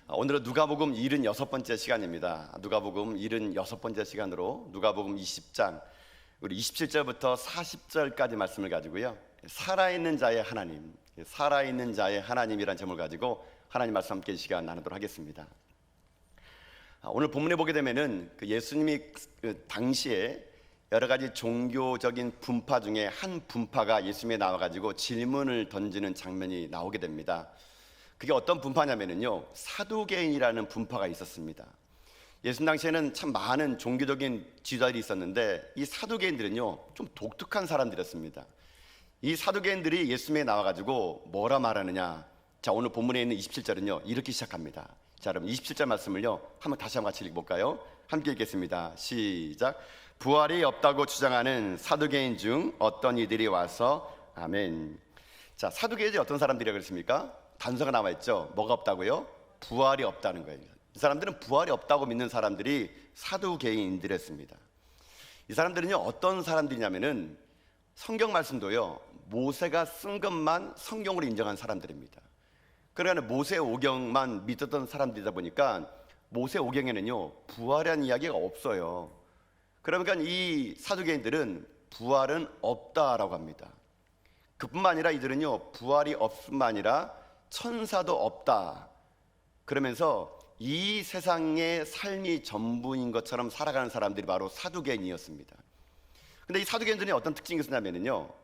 오늘은 누가복음 76번째 시간입니다. 누가복음 76번째 시간으로 누가복음 20장 우리 27절부터 40절까지 말씀을 가지고요, 살아있는 자의 하나님, 살아있는 자의 하나님이란 제목을 가지고 하나님 말씀 함께 이 시간 나누도록 하겠습니다. 오늘 본문에 보게 되면은 예수님이 당시에 여러 가지 종교적인 분파 중에 한 분파가 예수님에 나와가지고 질문을 던지는 장면이 나오게 됩니다. 그게 어떤 분파냐면요, 사두개인이라는 분파가 있었습니다. 예수님 당시에는 참 많은 종교적인 지도자들이 있었는데 이 사두개인들은요 좀 독특한 사람들이었습니다. 이 사두개인들이 예수님에 나와가지고 뭐라 말하느냐, 자 오늘 본문에 있는 27절은요 이렇게 시작합니다. 자 여러분 27절 말씀을요 한번 다시 한번 같이 읽어볼까요? 함께 읽겠습니다. 시작. 부활이 없다고 주장하는 사두개인 중 어떤 이들이 와서 아멘. 자, 사두개인이 어떤 사람들이라고 그랬습니까? 단서가 나와 있죠. 뭐가 없다고요? 부활이 없다는 거예요. 이 사람들은 부활이 없다고 믿는 사람들이 사두개인들이었습니다. 이 사람들은요 어떤 사람들이냐면은 성경 말씀도요 모세가 쓴 것만 성경으로 인정한 사람들입니다. 그러니까 모세 오경만 믿었던 사람들이다 보니까 모세 오경에는요 부활이라는 이야기가 없어요. 그러니까 이 사두개인들은 부활은 없다라고 합니다. 그뿐만 아니라 이들은요 부활이 없뿐만 아니라 천사도 없다 그러면서 이 세상의 삶이 전부인 것처럼 살아가는 사람들이 바로 사두개인이었습니다. 근데 이 사두개인들이 어떤 특징이 있었냐면요,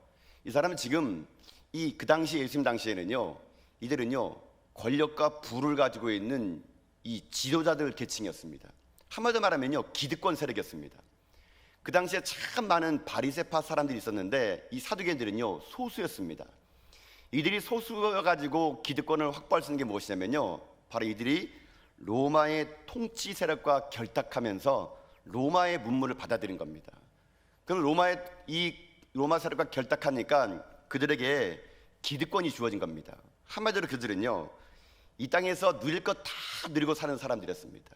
이 사람은 지금 그 당시 예수님 당시에는요 이들은요 권력과 부를 가지고 있는 이 지도자들 계층이었습니다. 한마디로 말하면요 기득권 세력이었습니다. 그 당시에 참 많은 바리새파 사람들이 있었는데 이 사두개인들은요 소수였습니다. 이들이 소수여가지고 기득권을 확보할 수 있는 게 무엇이냐면요, 바로 이들이 로마의 통치 세력과 결탁하면서 로마의 문물을 받아들인 겁니다. 그럼 로마 세력과 결탁하니까 그들에게 기득권이 주어진 겁니다. 한마디로 그들은요 이 땅에서 누릴 것 다 누리고 사는 사람들이었습니다.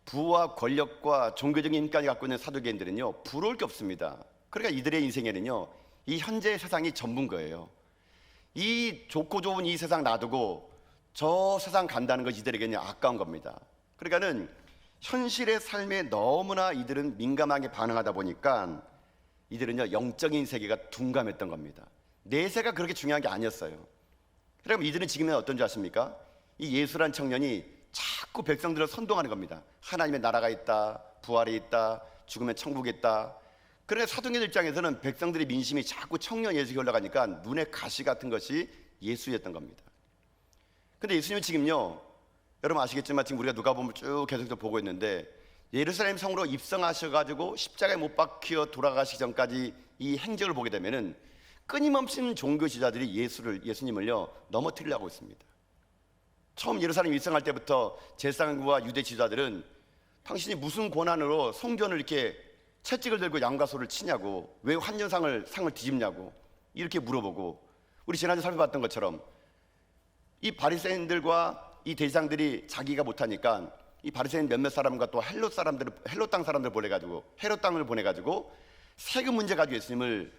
부와 권력과 종교적인 힘까지 갖고 있는 사두개인들은요 부러울 게 없습니다. 그러니까 이들의 인생에는요 이 현재의 세상이 전부인 거예요. 이 좋고 좋은 이 세상 놔두고 저 세상 간다는 것이 이들에게는 아까운 겁니다. 그러니까는 현실의 삶에 너무나 이들은 민감하게 반응하다 보니까 이들은요 영적인 세계가 둔감했던 겁니다. 내세가 그렇게 중요한 게 아니었어요. 그럼 이들은 지금은 어떤 줄 아십니까? 이 예수란 청년이 자꾸 백성들을 선동하는 겁니다. 하나님의 나라가 있다, 부활이 있다, 죽으면 천국이 있다. 그러나 사도행전 입장에서는 백성들의 민심이 자꾸 청년 예수에 올라가니까 눈에 가시 같은 것이 예수였던 겁니다. 근데 예수님은 지금요, 여러분 아시겠지만 지금 우리가 누가복음을 쭉 계속 보고 있는데 예루살렘 성으로 입성하셔가지고 십자가에 못 박혀 돌아가시기 전까지 이 행적을 보게 되면은 끊임없는 종교 지도자들이 예수님을요 넘어뜨리려고 있습니다. 처음 예루살렘 입성할 때부터 제사장과 유대 지도자들은 당신이 무슨 권한으로 성전을 이렇게 채찍을 들고 양과 소를 치냐고, 왜 상을 뒤집냐고 이렇게 물어보고, 우리 지난주에 살펴봤던 것처럼 이 바리새인들과 이 대제사장들이 자기가 못하니까 이 바리새인 몇몇 사람과 또 헬롯 땅 사람들 보내가지고 헤롯 땅을 보내가지고 세금 문제 가지고 예수님을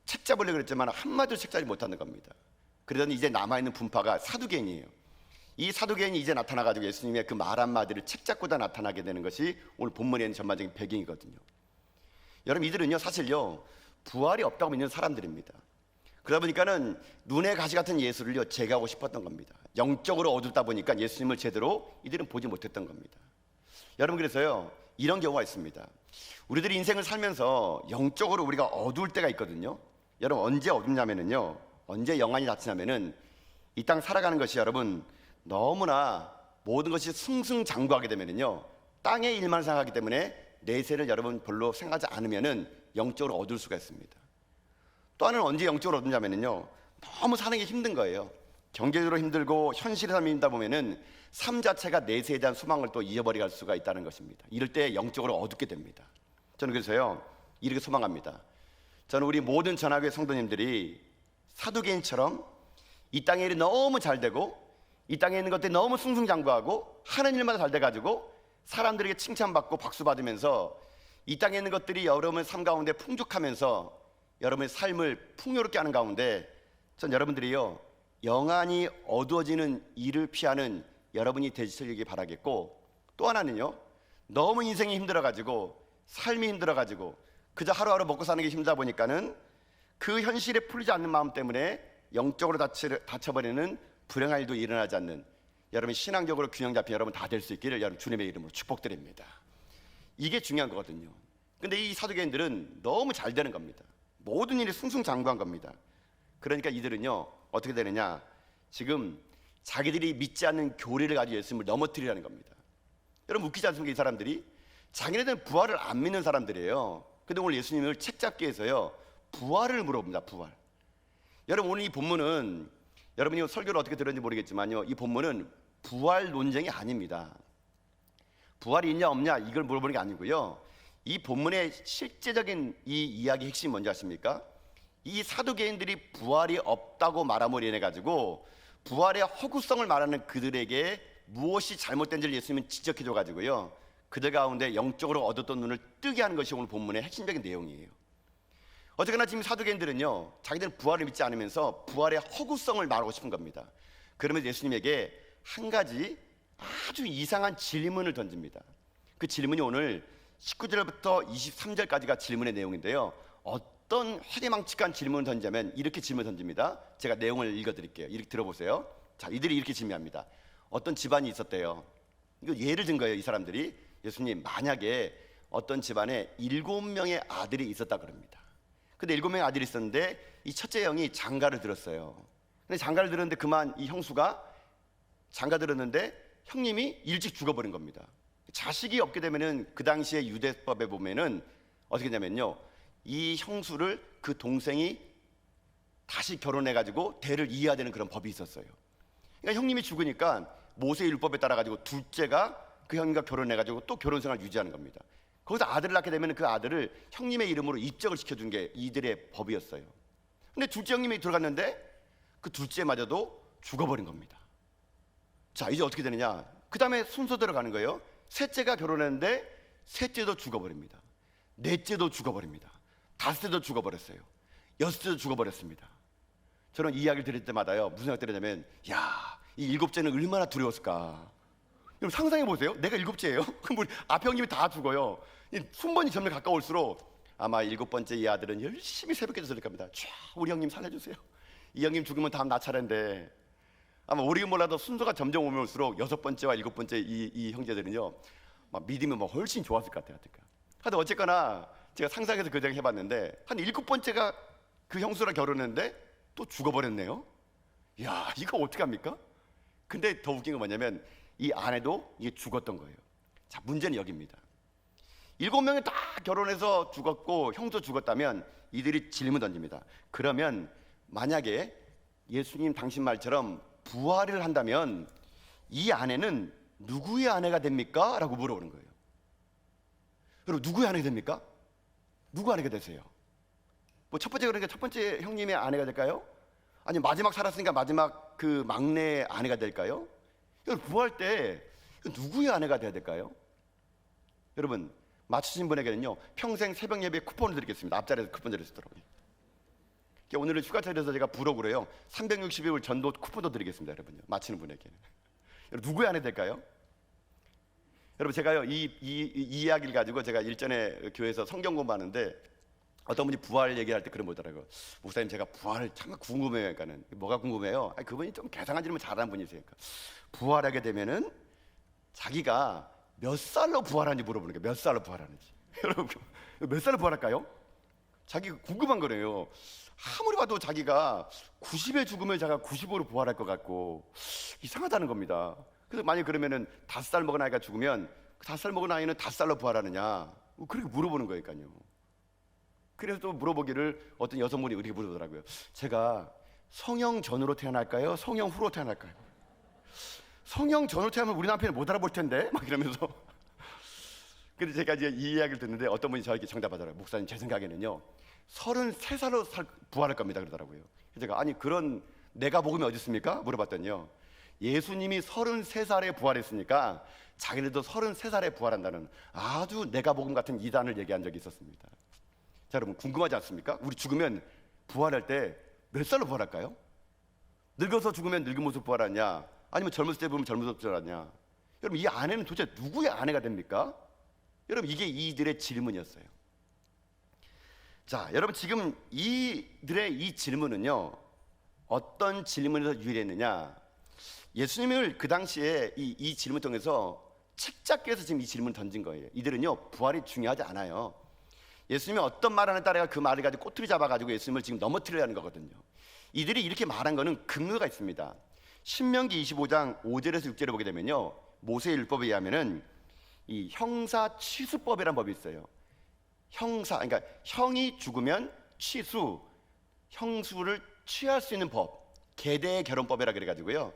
책잡으려고 그랬지만 한마디로 책잡지 못하는 겁니다. 그러더니 이제 남아있는 분파가 사두개인이에요. 이 사두개인이 이제 나타나가지고 예수님의 그 말 한마디를 책잡고다 나타나게 되는 것이 오늘 본문에 있는 전반적인 배경이거든요. 여러분 이들은요 사실요 부활이 없다고 믿는 사람들입니다. 그러다 보니까는 눈에 가시 같은 예수를요 제거하고 싶었던 겁니다. 영적으로 어둡다 보니까 예수님을 제대로 이들은 보지 못했던 겁니다. 여러분 그래서요 이런 경우가 있습니다. 우리들이 인생을 살면서 영적으로 우리가 어두울 때가 있거든요. 여러분 언제 어둡냐면은요, 언제 영안이 닫히냐면은 이 땅 살아가는 것이 여러분 너무나 모든 것이 승승장구하게 되면은요 땅의 일만 생각하기 때문에 내세를 여러분 별로 생각하지 않으면은 영적으로 어두울 수가 있습니다. 또 하나는 언제 영적으로 어둡냐면은요 너무 사는 게 힘든 거예요. 경제적으로 힘들고 현실의 삶이 힘들다 보면은 삶 자체가 내세에 대한 소망을 또 잊어버리게 할 수가 있다는 것입니다. 이럴 때 영적으로 어둡게 됩니다. 저는 그래서요 이렇게 소망합니다. 저는 우리 모든 전학교의 성도님들이 사두개인처럼 이 땅의 일이 너무 잘 되고 이 땅에 있는 것들이 너무 승승장구하고 하는 일마다 잘 돼가지고 사람들에게 칭찬받고 박수 받으면서 이 땅에 있는 것들이 여러분의 삶 가운데 풍족하면서 여러분의 삶을 풍요롭게 하는 가운데 전 여러분들이요 영안이 어두워지는 일을 피하는 여러분이 되시길 바라겠고, 또 하나는요, 너무 인생이 힘들어가지고 삶이 힘들어가지고 그저 하루하루 먹고 사는 게 힘들다 보니까는 그 현실에 풀리지 않는 마음 때문에 영적으로 다쳐버리는 불행한 일도 일어나지 않는 여러분, 신앙적으로 균형 잡힌 여러분 다 될 수 있기를 여러분 주님의 이름으로 축복드립니다. 이게 중요한 거거든요. 근데 이 사두개인들은 너무 잘 되는 겁니다. 모든 일이 승승장구한 겁니다. 그러니까 이들은요 어떻게 되느냐, 지금 자기들이 믿지 않는 교리를 가지고 예수님을 넘어뜨리라는 겁니다. 여러분 웃기지 않습니까? 이 사람들이 자기네들은 부활을 안 믿는 사람들이에요. 근데 오늘 예수님을 책잡기 위해서요 부활을 물어봅니다. 부활. 여러분 오늘 이 본문은, 여러분이 설교를 어떻게 들었는지 모르겠지만요, 이 본문은 부활 논쟁이 아닙니다. 부활이 있냐 없냐 이걸 물어보는 게 아니고요, 이 본문의 실제적인 이 이야기의 핵심이 뭔지 아십니까? 이 사두개인들이 부활이 없다고 말함으로 인해 가지고 부활의 허구성을 말하는 그들에게 무엇이 잘못된지를 예수님은 지적해 줘 가지고요, 그들 가운데 영적으로 얻었던 눈을 뜨게 하는 것이 오늘 본문의 핵심적인 내용이에요. 어쨌거나 지금 사두개인들은요 자기들은 부활을 믿지 않으면서 부활의 허구성을 말하고 싶은 겁니다. 그러면서 예수님에게 한 가지 아주 이상한 질문을 던집니다. 그 질문이 오늘 19절부터 23절까지가 질문의 내용인데요, 어떤 회개망측한 질문을 던지자면 이렇게 질문을 던집니다. 제가 내용을 읽어드릴게요. 이렇게 들어보세요. 자, 이들이 이렇게 질문합니다. 어떤 집안이 있었대요. 이거 예를 든 거예요. 이 사람들이, 예수님 만약에 어떤 집안에 7명의 아들이 있었다 그럽니다. 근데 7명의 아들이 있었는데 이 첫째 형이 장가를 들었어요. 근데 장가를 들었는데 그만 이 형수가 장가 들었는데 형님이 일찍 죽어버린 겁니다. 자식이 없게 되면은 그 당시에 유대법에 보면은 어떻게 했냐면요, 이 형수를 그 동생이 다시 결혼해가지고 대를 이어야 되는 그런 법이 있었어요. 그러니까 형님이 죽으니까 모세 율법에 따라 가지고 둘째가 그 형님과 결혼해가지고 또 결혼생활을 유지하는 겁니다. 거기서 아들을 낳게 되면 그 아들을 형님의 이름으로 입적을 시켜준 게 이들의 법이었어요. 근데 둘째 형님이 들어갔는데 그 둘째마저도 죽어버린 겁니다. 자, 이제 어떻게 되느냐, 그 다음에 순서대로 가는 거예요. 셋째가 결혼했는데 셋째도 죽어버립니다. 넷째도 죽어버립니다. 다섯째도 죽어버렸어요. 여섯째도 죽어버렸습니다. 저는 이 이야기를 들을 때마다요 무슨 생각이 들었냐면, 야, 이 일곱째는 얼마나 두려웠을까. 여러분 상상해 보세요. 내가 일곱째예요. 그럼 우리 앞에 형님이 다 죽어요. 이 순번이 점점 가까울수록 아마 일곱 번째 이 아들은 열심히 새벽에 기도를 합니다. 쫙, 우리 형님 살려주세요. 이 형님 죽으면 다음 나 차례인데. 아마 우리가 몰라도 순서가 점점 오면 올수록 여섯 번째와 일곱 번째 이 형제들은요 막 믿음이 막 훨씬 좋았을 것 같아요. 하여튼 어쨌거나 제가 상상해서 그 생각 해봤는데, 한 일곱 번째가 그 형수랑 결혼했는데 또 죽어버렸네요. 야, 이거 어떻게 합니까? 근데 더 웃긴 건 뭐냐면 이 아내도 이게 죽었던 거예요. 자, 문제는 여기입니다. 7명이 다 결혼해서 죽었고 형도 죽었다면 이들이 질문 던집니다. 그러면 만약에 예수님 당신 말처럼 부활을 한다면 이 아내는 누구의 아내가 됩니까? 라고 물어보는 거예요. 여러분 누구의 아내가 됩니까? 누구 아내가 되세요? 뭐 첫 번째, 그러니까 첫 번째 형님의 아내가 될까요? 아니 마지막 살았으니까 마지막 그 막내 아내가 될까요? 여러분 부활 때 누구의 아내가 돼야 될까요? 여러분 맞추신 분에게는요 평생 새벽 예배 쿠폰을 드리겠습니다. 앞자리에서 쿠폰 드리시더라고요. 오늘은 휴가철이라서 제가 부록으로 해요 360일 전도 쿠폰도 드리겠습니다. 여러분요, 맞히는 분에게는. 여러분 누구의 아내 될까요? 여러분 제가요 이 이야기를 가지고 제가 일전에 교회에서 성경 공부하는데 어떤 분이 부활 얘기할 때 그런 거더라고요. 목사님 제가 부활을 참 궁금해요. 그러니까는 뭐가 궁금해요? 아니, 그분이 좀 개상한 질문 잘하는 분이세요. 그러니까 부활하게 되면은 자기가 몇 살로 부활하는지 물어보는 거예요. 몇 살로 부활하는지. 여러분 몇 살로 부활할까요? 자기가 궁금한 거래요. 아무리 봐도 자기가 90에 죽으면 자기가 95로 부활할 것 같고 이상하다는 겁니다. 그래서 만약 그러면은 5살 먹은 아이가 죽으면 5살 먹은 아이는 5살로 부활하느냐 그렇게 물어보는 거니까요. 그래서 또 물어보기를 어떤 여성분이 이렇게 물어보더라고요. 제가 성형 전으로 태어날까요? 성형 후로 태어날까요? 성형 전으로 태어나면 우리 남편이 못 알아볼 텐데 막 이러면서. 그래서 제가 이제 이 이야기를 듣는데 어떤 분이 저에게 정답하더라고요. 목사님 제 생각에는요 33살로 부활할 겁니다 그러더라고요. 그래서 제가 아니 그런 내가 복음이 어디 있습니까? 물어봤더니요 예수님이 33살에 부활했으니까 자기네도 33살에 부활한다는 아주 내가 복음 같은 이단을 얘기한 적이 있었습니다. 자 여러분 궁금하지 않습니까? 우리 죽으면 부활할 때 몇 살로 부활할까요? 늙어서 죽으면 늙은 모습 부활하냐? 아니면 젊었을 때 보면 젊은 모습 부활하냐? 여러분, 이 아내는 도대체 누구의 아내가 됩니까? 여러분, 이게 이들의 질문이었어요. 자, 여러분, 지금 이들의 이 질문은요, 어떤 질문에서 유래했느냐? 예수님을 그 당시에 이 질문 통해서 책잡기 위해서 지금 이 질문을 던진 거예요. 이들은요, 부활이 중요하지 않아요. 예수님이 어떤 말 하는 딸애가 그 말을 가지고 꼬투리 잡아가지고 예수님을 지금 넘어뜨리려는 거거든요. 이들이 이렇게 말한 거는 근거가 있습니다. 신명기 25장 5절에서 6절에 보게 되면요, 모세의 율법에 의하면은 이 형사 취수법이라는 법이 있어요. 그러니까 형이 죽으면 취수, 형수를 취할 수 있는 법, 계대 결혼법이라 그래가지고요.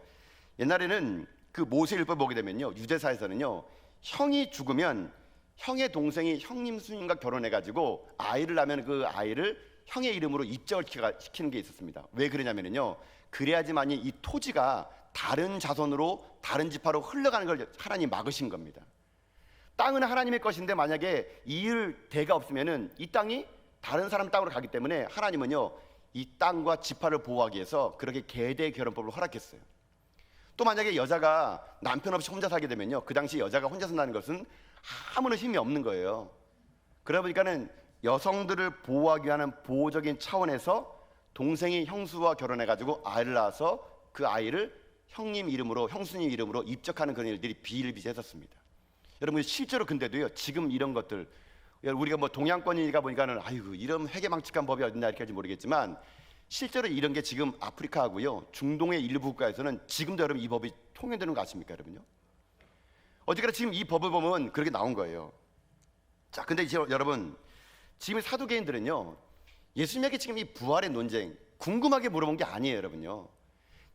옛날에는 그 모세 율법 보게 되면요, 유대사에서는요, 형이 죽으면 형의 동생이 형님 수님과 결혼해가지고 아이를 낳으면 그 아이를 형의 이름으로 입적을 시키는 게 있었습니다. 왜 그러냐면요, 그래야지만이 이 토지가 다른 자손으로 다른 지파로 흘러가는 걸 하나님이 막으신 겁니다. 땅은 하나님의 것인데 만약에 이을 대가 없으면은 이 땅이 다른 사람 땅으로 가기 때문에 하나님은요, 이 땅과 지파를 보호하기 위해서 그렇게 계대 결혼법을 허락했어요. 또 만약에 여자가 남편 없이 혼자 살게 되면요, 그 당시 여자가 혼자 산다는 것은 아무런 힘이 없는 거예요. 그러다 보니까는 여성들을 보호하기 위한 보호적인 차원에서 동생이 형수와 결혼해가지고 아이를 낳아서 그 아이를 형님 이름으로, 형수님 이름으로 입적하는 그런 일들이 비일비재했었습니다. 여러분, 실제로 근데도요, 지금 이런 것들, 우리가 뭐 동양권이니까 보니까는 아이고 이런 회개망측한 법이 어딨나 이렇게 할지 모르겠지만, 실제로 이런 게 지금 아프리카하고요, 중동의 일부 국가에서는 지금도 여러분 이 법이 통용되는 거 아십니까, 여러분요? 어쨌거나 지금 이 법을 보면 그렇게 나온 거예요. 자, 근데 이제 여러분, 지금 사두개인들은요, 예수님에게 지금 이 부활의 논쟁 궁금하게 물어본 게 아니에요, 여러분요.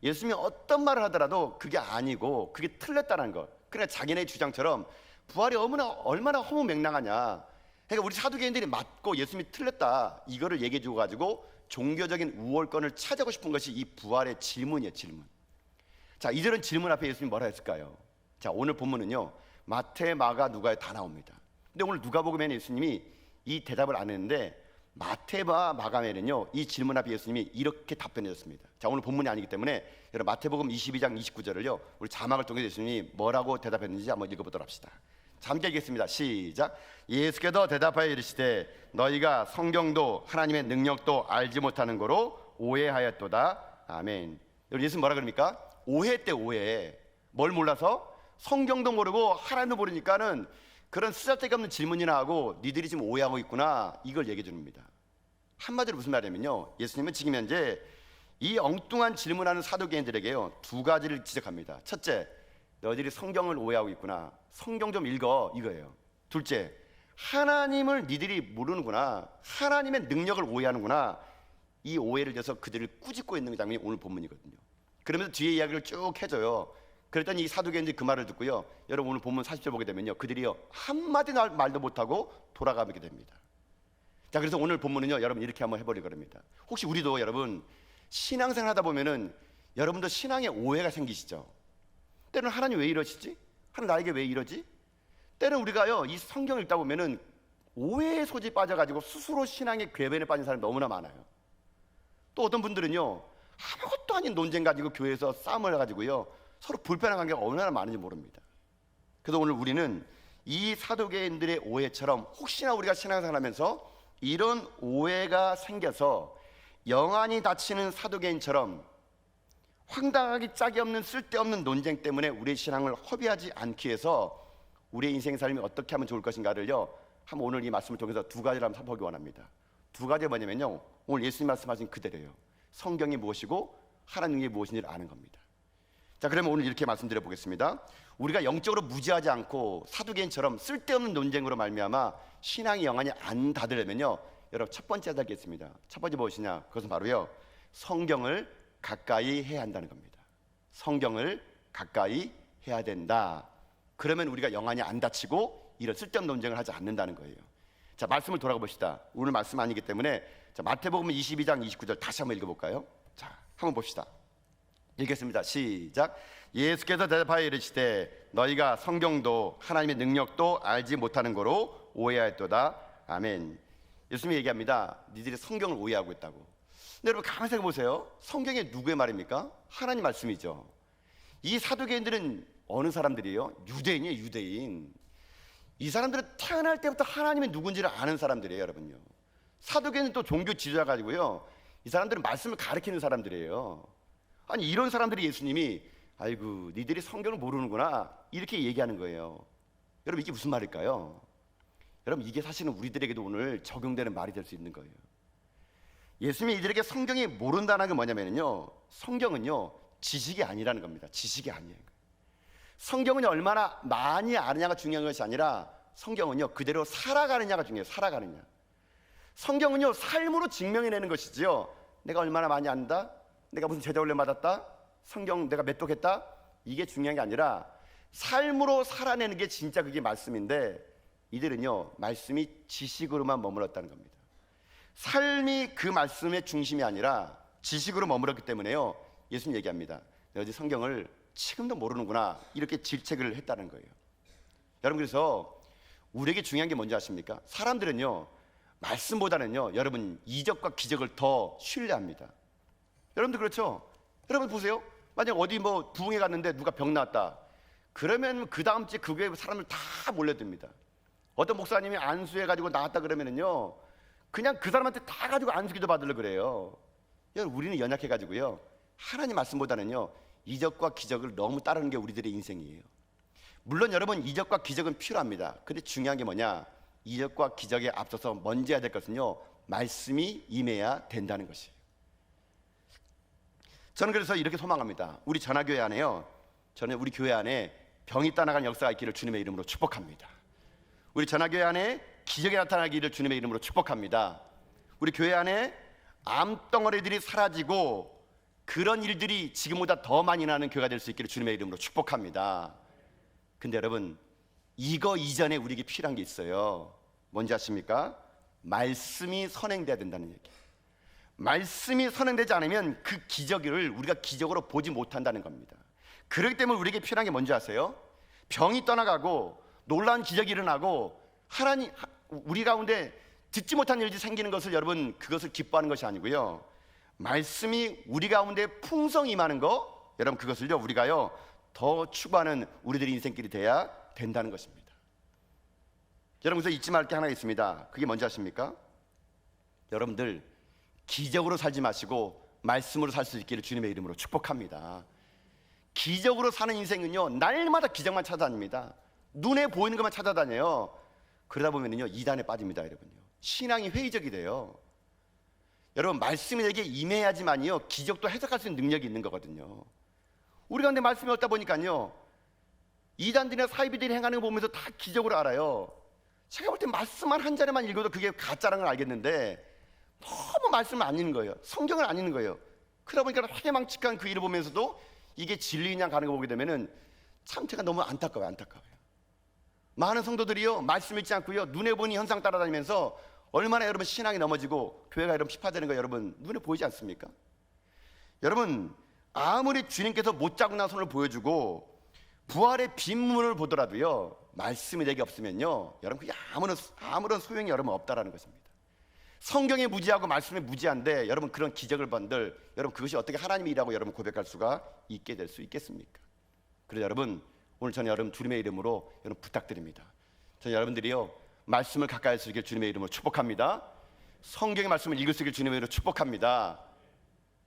예수님이 어떤 말을 하더라도 그게 아니고 그게 틀렸다는 것. 그러나 자기네 주장처럼 부활이 얼마나 허무맹랑하냐. 그러니까 우리 사두개인들이 맞고 예수님이 틀렸다, 이거를 얘기해 주고 가지고 종교적인 우월권을 차지하고 싶은 것이 이 부활의 질문이에요, 질문. 자, 이들은 질문 앞에 예수님이 뭐라 했을까요? 자, 오늘 본문은요, 마태, 마가, 누가에 다 나옵니다. 근데 오늘 누가복음에는 예수님이 이 대답을 안 했는데 마태와 마가에는요, 이 질문 앞에 예수님이 이렇게 답변해 줬습니다. 자, 오늘 본문이 아니기 때문에 여러분 마태복음 22장 29절을요 우리 자막을 통해 예수님이 뭐라고 대답했는지 한번 읽어보도록 합시다. 함께 읽겠습니다. 시작. 예수께서 대답하여 이르시되 너희가 성경도 하나님의 능력도 알지 못하는 거로 오해하였도다. 아멘. 여러분, 예수님 뭐라 그럽니까? 오해했대, 오해. 뭘 몰라서? 성경도 모르고 하나님도 모르니까는 그런 쓰잘데기 없는 질문이나 하고 니들이 지금 오해하고 있구나, 이걸 얘기해 줍니다. 한마디로 무슨 말이냐면요, 예수님은 지금 현재 이 엉뚱한 질문하는 사두개인들에게요, 두 가지를 지적합니다. 첫째, 너희들이 성경을 오해하고 있구나, 성경 좀 읽어, 이거예요. 둘째, 하나님을 니들이 모르는구나, 하나님의 능력을 오해하는구나. 이 오해를 해서 그들을 꾸짖고 있는 장면이 오늘 본문이거든요. 그러면서 뒤에 이야기를 쭉 해줘요. 그랬더니 이 사두개인들이 그 말을 듣고요, 여러분 오늘 본문 40절 보게 되면요, 그들이요 한마디 말도 못하고 돌아가게 됩니다. 자, 그래서 오늘 본문은요, 여러분 이렇게 한번 해버릴 겁니다. 혹시 우리도 여러분 신앙생활 하다 보면은 여러분도 신앙에 오해가 생기시죠? 때로는 하나님 왜 이러시지? 하나님 나에게 왜 이러지? 때로는 우리가요, 이 성경을 읽다 보면은 오해의 소지에 빠져가지고 스스로 신앙의 궤변에 빠진 사람이 너무나 많아요. 또 어떤 분들은요, 아무것도 아닌 논쟁 가지고 교회에서 싸움을 해가지고요 서로 불편한 관계가 얼마나 많은지 모릅니다. 그래서 오늘 우리는 이 사두개인들의 오해처럼 혹시나 우리가 신앙생활 하면서 이런 오해가 생겨서 영안이 다치는 사두개인처럼 황당하기 짝이 없는 쓸데없는 논쟁 때문에 우리의 신앙을 허비하지 않기 위해서 우리의 인생 삶이 어떻게 하면 좋을 것인가를요, 한번 오늘 이 말씀을 통해서 두 가지를 한번 살펴보기 원합니다. 두 가지가 뭐냐면요, 오늘 예수님 말씀하신 그대로예요. 성경이 무엇이고 하나님이 무엇인지를 아는 겁니다. 자, 그러면 오늘 이렇게 말씀드려 보겠습니다. 우리가 영적으로 무지하지 않고 사두개인처럼 쓸데없는 논쟁으로 말미암아 신앙의 영안이 안 닫으려면요, 여러분 첫 번째 하겠습니다. 첫 번째 무엇이냐? 그것은 바로요, 성경을 가까이 해야 한다는 겁니다. 성경을 가까이 해야 된다. 그러면 우리가 영안이 안 닫히고 이런 쓸데없는 논쟁을 하지 않는다는 거예요. 자, 말씀을 돌아가 봅시다. 오늘 말씀 아니기 때문에 자, 마태복음 22장 29절 다시 한번 읽어볼까요? 자, 한번 봅시다. 읽겠습니다. 시작. 예수께서 대답하여 이르시되 너희가 성경도 하나님의 능력도 알지 못하는 거로 오해하였도다. 아멘. 예수님이 얘기합니다. 니들이 성경을 오해하고 있다고. 근데 여러분 가만히 생각해 보세요. 성경에 누구의 말입니까? 하나님 말씀이죠. 이 사두개인들은 어느 사람들이에요? 유대인이에요, 유대인. 이 사람들은 태어날 때부터 하나님이 누군지를 아는 사람들이에요, 여러분요. 사두개는 또 종교 지도자 가지고요. 이 사람들은 말씀을 가르치는 사람들이에요. 아니 이런 사람들이 예수님이 아이고 니들이 성경을 모르는구나 이렇게 얘기하는 거예요. 여러분 이게 무슨 말일까요? 여러분 이게 사실은 우리들에게도 오늘 적용되는 말이 될 수 있는 거예요. 예수님이 이들에게 성경이 모른다는 게 뭐냐면요, 성경은요 지식이 아니라는 겁니다. 지식이 아니에요. 성경은 얼마나 많이 아느냐가 중요한 것이 아니라 성경은요 그대로 살아가느냐가 중요해요. 살아가느냐. 성경은요 삶으로 증명해내는 것이지요. 내가 얼마나 많이 안다, 내가 무슨 제자 훈련 받았다, 성경 내가 몇 독했다, 이게 중요한 게 아니라 삶으로 살아내는 게 진짜 그게 말씀인데, 이들은요 말씀이 지식으로만 머물렀다는 겁니다. 삶이 그 말씀의 중심이 아니라 지식으로 머물렀기 때문에요 예수님 얘기합니다. 너희 성경을 지금도 모르는구나 이렇게 질책을 했다는 거예요. 여러분 그래서 우리에게 중요한 게 뭔지 아십니까? 사람들은요 말씀보다는요 여러분 이적과 기적을 더 신뢰합니다. 여러분들 그렇죠? 여러분 보세요. 만약 어디 뭐 부흥회 갔는데 누가 병 나왔다 그러면 그 다음 주에 그 교회 사람들 다 몰려듭니다. 어떤 목사님이 안수해가지고 나왔다 그러면은요 그냥 그 사람한테 다 가지고 안수기도 받으려 그래요. 여러분 우리는 연약해가지고요 하나님 말씀보다는요 이적과 기적을 너무 따르는 게 우리들의 인생이에요. 물론 여러분 이적과 기적은 필요합니다. 근데 중요한 게 뭐냐, 이적과 기적에 앞서서 먼저 해야 될 것은요 말씀이 임해야 된다는 것이에요. 저는 그래서 이렇게 소망합니다. 우리 전화교회 안에요, 저는 우리 교회 안에 병이 떠나간 역사가 있기를 주님의 이름으로 축복합니다. 우리 전화교회 안에 기적이 나타나기를 주님의 이름으로 축복합니다. 우리 교회 안에 암덩어리들이 사라지고 그런 일들이 지금보다 더 많이 나는 교회가 될 수 있기를 주님의 이름으로 축복합니다. 근데 여러분 이거 이전에 우리에게 필요한 게 있어요. 뭔지 아십니까? 말씀이 선행돼야 된다는 얘기. 말씀이 선행되지 않으면 그 기적을 우리가 기적으로 보지 못한다는 겁니다. 그렇기 때문에 우리에게 필요한 게 뭔지 아세요? 병이 떠나가고 놀라운 기적이 일어나고 하나님 우리 가운데 듣지 못한 일이 생기는 것을 여러분 그것을 기뻐하는 것이 아니고요 말씀이 우리 가운데 풍성히 임하는 거, 여러분 그것을요 우리가요 더 추구하는 우리들의 인생길이 돼야 된다는 것입니다. 여러분 그래서 잊지 말 게 하나 있습니다. 그게 뭔지 아십니까? 여러분들 기적으로 살지 마시고 말씀으로 살 수 있기를 주님의 이름으로 축복합니다. 기적으로 사는 인생은요 날마다 기적만 찾아다닙니다. 눈에 보이는 것만 찾아다녀요. 그러다 보면요 이단에 빠집니다. 여러분요 신앙이 회의적이 돼요. 여러분 말씀이 내게 임해야지만요 기적도 해석할 수 있는 능력이 있는 거거든요. 우리 가운데 말씀이 없다 보니까요 이단들이나 사이비들이 행하는 거 보면서 다 기적으로 알아요. 제가 볼 때 말씀만 한 자리만 읽어도 그게 가짜라는 걸 알겠는데 너무 말씀을 안 읽는 거예요. 성경을 안 읽는 거예요. 그러다 보니까 회망측한 그 일을 보면서도 이게 진리냐 가는 거 보게 되면은 참 제가 너무 안타까워요. 많은 성도들이요 말씀 읽지 않고요 눈에 보이는 현상 따라다니면서 얼마나 여러분 신앙이 넘어지고 교회가 여러분 피파되는 거 여러분 눈에 보이지 않습니까? 여러분 아무리 주님께서 못자국난 손을 보여주고 부활의 빈문을 보더라도요 말씀이 내게 없으면요 여러분 그게 아무런 소용이 여러분 없다라는 것입니다. 성경에 무지하고 말씀에 무지한데 여러분 그런 기적을 본들 여러분 그것이 어떻게 하나님의 일이라고 여러분 고백할 수가 있게 될 수 있겠습니까? 그래서 여러분 오늘 저는 여러분 주님의 이름으로 여러분 부탁드립니다. 저는 여러분들이요 말씀을 가까이 할 수 있길 주님의 이름으로 축복합니다. 성경의 말씀을 읽을 수 있길 주님의 이름으로 축복합니다.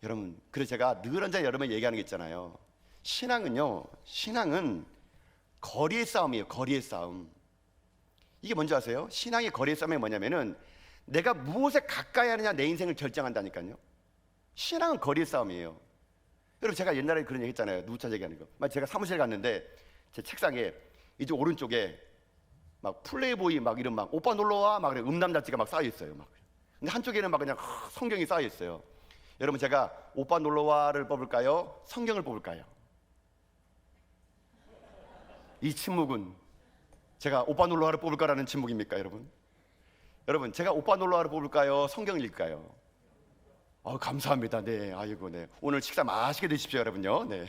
여러분 그래서 제가 늘 언제나 여러분에게 얘기하는 게 있잖아요. 신앙은 거리의 싸움이에요. 거리의 싸움. 이게 뭔지 아세요? 신앙의 거리의 싸움이 뭐냐면은 내가 무엇에 가까이 하느냐 내 인생을 결정한다니까요. 신앙은 거리의 싸움이에요. 여러분 제가 옛날에 그런 얘기 했잖아요. 누차 얘기하는 거. 제가 사무실 갔는데 제 책상에 이쪽 오른쪽에 막 플레이보이 막 이런 막 오빠 놀러와 막 음란 잡지가 막 쌓여 있어요. 막. 근데 한쪽에는 막 그냥 성경이 쌓여 있어요. 여러분 제가 오빠 놀러와를 뽑을까요? 성경을 뽑을까요? 이 침묵은 제가 오빠 놀러와를 뽑을 거라는 침묵입니까, 여러분? 여러분 제가 오빠 놀러와를 뽑을까요? 성경을 읽을까요? 감사합니다. 네, 아이고, 네. 오늘 식사 맛있게 드십시오, 여러분요. 네.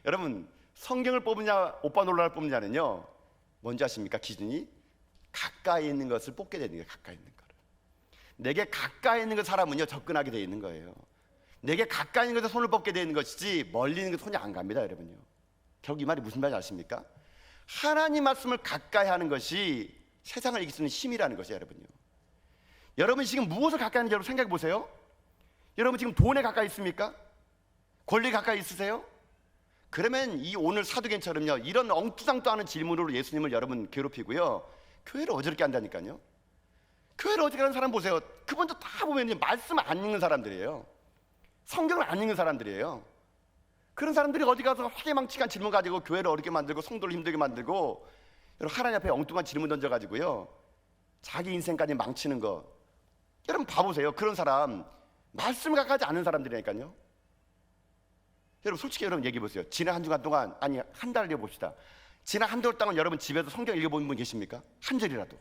여러분 성경을 뽑느냐, 오빠 놀러와를 뽑느냐는요, 뭔지 아십니까? 기준이 가까이 있는 것을 뽑게 되는 거예요. 가까이 있는 거를. 내게 가까이 있는 그 사람은요 접근하게 돼 있는 거예요. 내게 가까이 있는 것에 손을 뻗게 되는 것이지 멀리 있는 게 손이 안 갑니다, 여러분요. 결국 이 말이 무슨 말인지 아십니까? 하나님 말씀을 가까이 하는 것이 세상을 이길 수 있는 힘이라는 것이에요, 여러분요. 여러분 지금 무엇을 가까이 하는지 여러분 생각해 보세요. 여러분 지금 돈에 가까이 있습니까? 권리에 가까이 있으세요? 그러면 이 오늘 사도행전처럼요 이런 엉뚱장도 않은 질문으로 예수님을 여러분 괴롭히고요 교회를 어지럽게 한다니까요. 교회를 어지럽게 하는 사람 보세요. 그분도 다 보면 말씀을 안 읽는 사람들이에요. 성경을 안 읽는 사람들이에요. 그런 사람들이 어디 가서 회개망측한 질문 가지고 교회를 어렵게 만들고 성도를 힘들게 만들고 여러분 하나님 앞에 엉뚱한 질문 던져가지고요 자기 인생까지 망치는 거 여러분 봐보세요. 그런 사람 말씀을 가까이 않는 사람들이니까요. 여러분 솔직히 여러분 얘기해 보세요. 지난 한 주간 동안 아니 한 달을 해봅시다. 지난 한 달 동안 여러분 집에서 성경 읽어본 분 계십니까? 한 절이라도.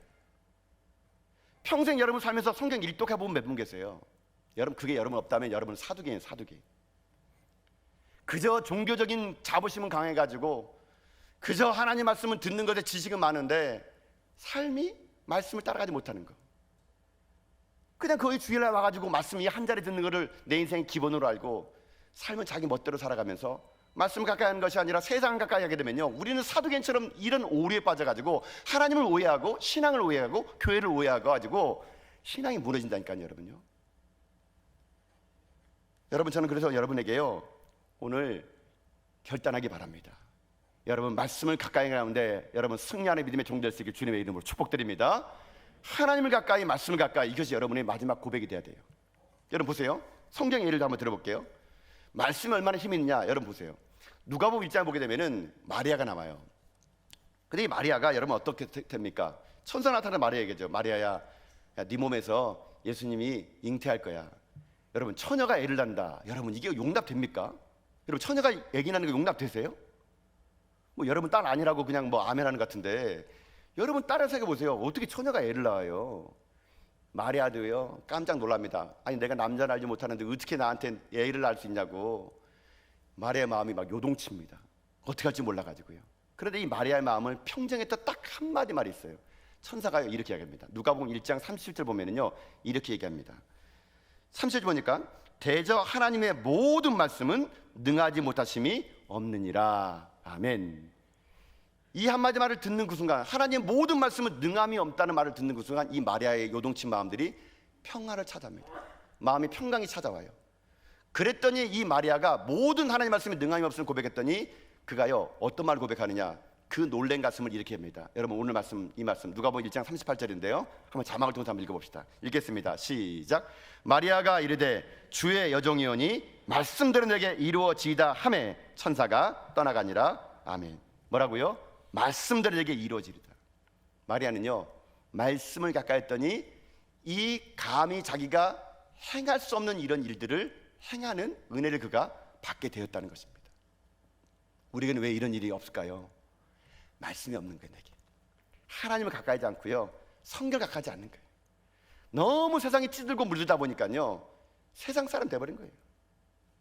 평생 여러분 살면서 성경 일독해본 몇 분 계세요? 여러분 그게 여러분 없다면 여러분은 사두개예요. 사두개. 그저 종교적인 자부심은 강해가지고 그저 하나님 말씀은 듣는 것에 지식은 많은데 삶이 말씀을 따라가지 못하는 거. 그냥 거기 주일날 와가지고 말씀 이 한 자리 듣는 거를 내 인생의 기본으로 알고 삶은 자기 멋대로 살아가면서 말씀 가까이 하는 것이 아니라 세상 가까이 하게 되면요 우리는 사두개처럼 이런 오류에 빠져가지고 하나님을 오해하고 신앙을 오해하고 교회를 오해하고 신앙이 무너진다니까요. 여러분요. 여러분 저는 그래서 여러분에게요 오늘 결단하기 바랍니다. 여러분 말씀을 가까이 가는데 여러분 승리하는 믿음의 종될 수 있게 주님의 이름으로 축복드립니다. 하나님을 가까이 말씀을 가까이 이것이 여러분의 마지막 고백이 돼야 돼요. 여러분 보세요. 성경 예를 한번 들어볼게요. 말씀이 얼마나 힘이 있냐 여러분 보세요. 누가복음 1장 보게 되면은 마리아가 나와요. 근데 이 마리아가 여러분 어떻게 됩니까? 천사 나타나는 마리아에게죠. 마리아야 네 몸에서 예수님이 잉태할 거야. 여러분 처녀가 애를 낳는다. 여러분 이게 용납됩니까? 여러분 처녀가 애기 낳는 거 용납되세요? 뭐 여러분 딸 아니라고 그냥 뭐 아멘하는 것 같은데 여러분 딸을 생각해 보세요. 어떻게 처녀가 애를 낳아요? 마리아도요 깜짝 놀랍니다. 아니 내가 남자를 알지 못하는데 어떻게 나한테 애를 낳을 수 있냐고 마리아의 마음이 막 요동칩니다. 어떻게 할지 몰라가지고요. 그런데 이 마리아의 마음을 평정했던 딱 한마디 말이 있어요. 천사가 이렇게 얘기합니다. 누가복음 1장 37절 보면은요 이렇게 얘기합니다. 37절 보니까 대저 하나님의 모든 말씀은 능하지 못하심이 없느니라. 아멘. 이 한마디 말을 듣는 그 순간 하나님의 모든 말씀은 능함이 없다는 말을 듣는 그 순간 이 마리아의 요동친 마음들이 평화를 찾아옵니다. 마음이 평강이 찾아와요. 그랬더니 이 마리아가 모든 하나님 말씀에 능함이 없음을 고백했더니 그가요 어떤 말을 고백하느냐 그 놀란 가슴을 이렇게 합니다. 여러분 오늘 말씀 이 말씀 누가복음 1장 38절인데요 한번 자막을 통해서 한번 읽어봅시다. 읽겠습니다. 시작. 마리아가 이르되 주의 여종이오니 말씀대로 내게 이루어지이다 하매 천사가 떠나가니라. 아멘. 뭐라고요? 말씀대로 내게 이루어지리다. 마리아는요 말씀을 가까이 했더니 이 감히 자기가 행할 수 없는 이런 일들을 행하는 은혜를 그가 받게 되었다는 것입니다. 우리에게는 왜 이런 일이 없을까요? 말씀이 없는 거예요. 내게 하나님을 가까이 하지 않고요 성경을 가까이 하지 않는 거예요. 너무 세상에 찌들고 물들다 보니까요 세상 사람 돼버린 거예요.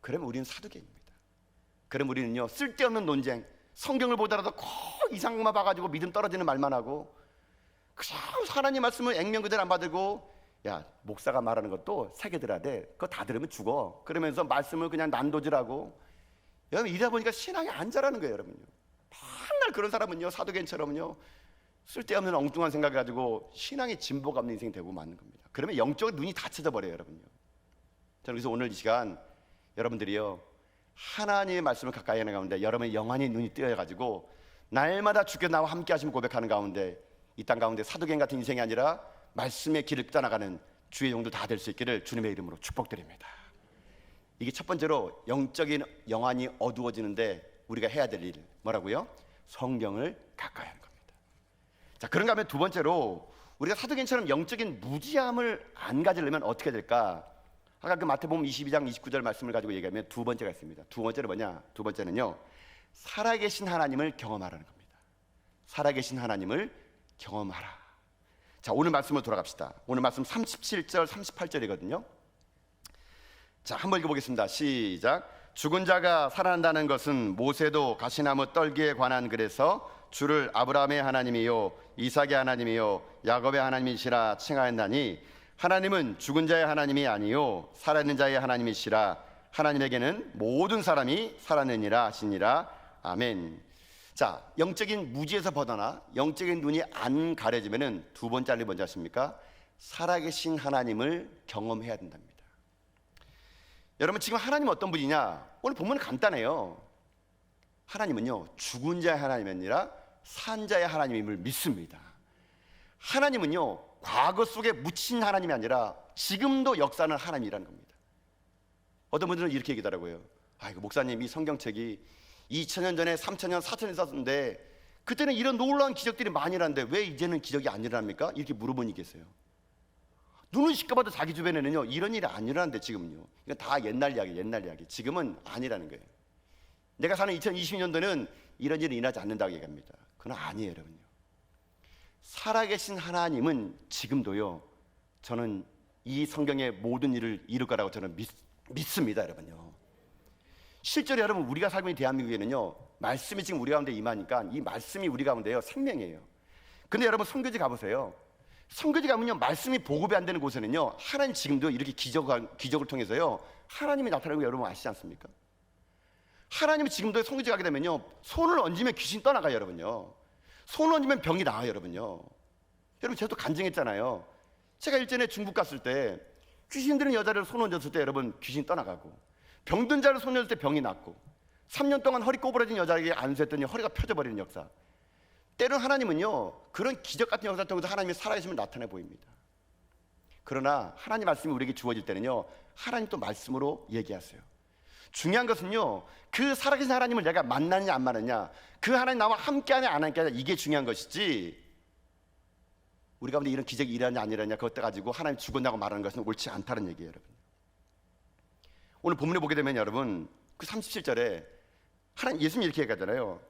그러면 우리는 사두개입니다. 그러면 우리는요 쓸데없는 논쟁 성경을 보더라도 꼭 이상만 봐가지고 믿음 떨어지는 말만 하고 그냥 하나님 말씀을 액면 그대로 안 받고 야 목사가 말하는 것도 새겨 들어야 돼. 그거 다 들으면 죽어. 그러면서 말씀을 그냥 난도질하고 여러분 이러다 보니까 신앙이 안 자라는 거예요. 여러분요 맨날 그런 사람은요 사도행처럼요 쓸데없는 엉뚱한 생각 가지고 신앙의 진보가 없는 인생이 되고 마는 겁니다. 그러면 영적인 눈이 닫혀져 버려요. 여러분요. 저는 그래서 오늘 이 시간 여러분들이요 하나님의 말씀을 가까이 하는 가운데 여러분의 영안의 눈이 뜨여가지고 날마다 주께 나와 함께 하시면 고백하는 가운데 이 땅 가운데 사도행 같은 인생이 아니라 말씀의 길을 떠나가는 주의 종들 다 될 수 있기를 주님의 이름으로 축복드립니다. 이게 첫 번째로 영적인 영안이 어두워지는데 우리가 해야 될 일 뭐라고요? 성경을 가까이 하는 겁니다. 자 그런가 하면 두 번째로 우리가 사도행처럼 영적인 무지함을 안 가지려면 어떻게 될까? 아까 그 마태복음 22장 29절 말씀을 가지고 얘기하면 두 번째가 있습니다. 두 번째는 뭐냐? 두 번째는요 살아계신 하나님을 경험하라는 겁니다. 살아계신 하나님을 경험하라. 자 오늘 말씀으로 돌아갑시다. 오늘 말씀 37절 38절이거든요 자 한번 읽어보겠습니다. 시작. 죽은 자가 살아난다는 것은 모세도 가시나무 떨기에 관한 글에서 주를 아브라함의 하나님이요 이삭의 하나님이요 야곱의 하나님이시라 칭하였나니 하나님은 죽은 자의 하나님이 아니요 살아있는 자의 하나님이시라. 하나님에게는 모든 사람이 살아내니라 하시니라. 아멘. 자, 영적인 무지에서 벗어나 영적인 눈이 안 가려지면은 두 번째 알리 뭔지 아십니까? 살아계신 하나님을 경험해야 된답니다. 여러분, 지금 하나님은 어떤 분이냐? 오늘 본문은 간단해요. 하나님은요, 죽은 자의 하나님이 아니라 산 자의 하나님임을 믿습니다. 하나님은요, 과거 속에 묻힌 하나님이 아니라 지금도 역사하는 하나님이라는 겁니다. 어떤 분들은 이렇게 얘기하더라고요. 아이고, 목사님, 이 성경책이 2000년 전에 3000년 4000년 썼는데 그때는 이런 놀라운 기적들이 많이 일어났는데 왜 이제는 기적이 안 일어납니까? 이렇게 물어본 분이 계세요. 눈은 시커봐도 자기 주변에는요, 이런 일이 안 일어나는데 지금요. 이건 다 옛날 이야기. 지금은 아니라는 거예요. 내가 사는 2020년도는 이런 일이 일어나지 않는다고 얘기합니다. 그건 아니에요, 여러분요. 살아계신 하나님은 지금도요, 저는 이 성경의 모든 일을 이룰 거라고 저는 믿습니다, 여러분요. 실제로 여러분, 우리가 살고 있는 대한민국에는요, 말씀이 지금 우리 가운데 임하니까 이 말씀이 우리 가운데요, 생명이에요. 근데 여러분, 선교지 가보세요. 선교지 가면요, 말씀이 보급이 안 되는 곳에는요, 하나님 지금도 이렇게 기적을 통해서요, 하나님이 나타나고 여러분 아시지 않습니까? 하나님이 지금도 선교지 가게 되면요, 손을 얹으면 귀신 떠나가요, 여러분요. 손을 얹으면 병이 나아요, 여러분요. 여러분, 제가 또 간증했잖아요. 제가 일전에 중국 갔을 때 귀신 들은 여자를 손 얹었을 때 여러분, 귀신 떠나가고, 병든 자를 손 얹을 때 병이 낫고, 3년 동안 허리 꼬부러진 여자에게 안수했더니 허리가 펴져버리는 역사. 때로는 하나님은요, 그런 기적 같은 역사를 통해서 하나님이 살아계심을 나타내 보입니다. 그러나 하나님 말씀이 우리에게 주어질 때는요, 하나님 또 말씀으로 얘기하세요. 중요한 것은요, 그 살아계신 하나님을 내가 만나느냐 안 만나느냐, 그 하나님 나와 함께하냐 안 함께하냐, 이게 중요한 것이지, 우리 가운데 이런 기적이 일어나냐 안 일어나냐 그것 가지고 하나님 죽었냐고 말하는 것은 옳지 않다는 얘기예요, 여러분. 오늘 본문에 보게 되면 여러분, 그 37절에 하나님, 예수님이 이렇게 얘기하잖아요.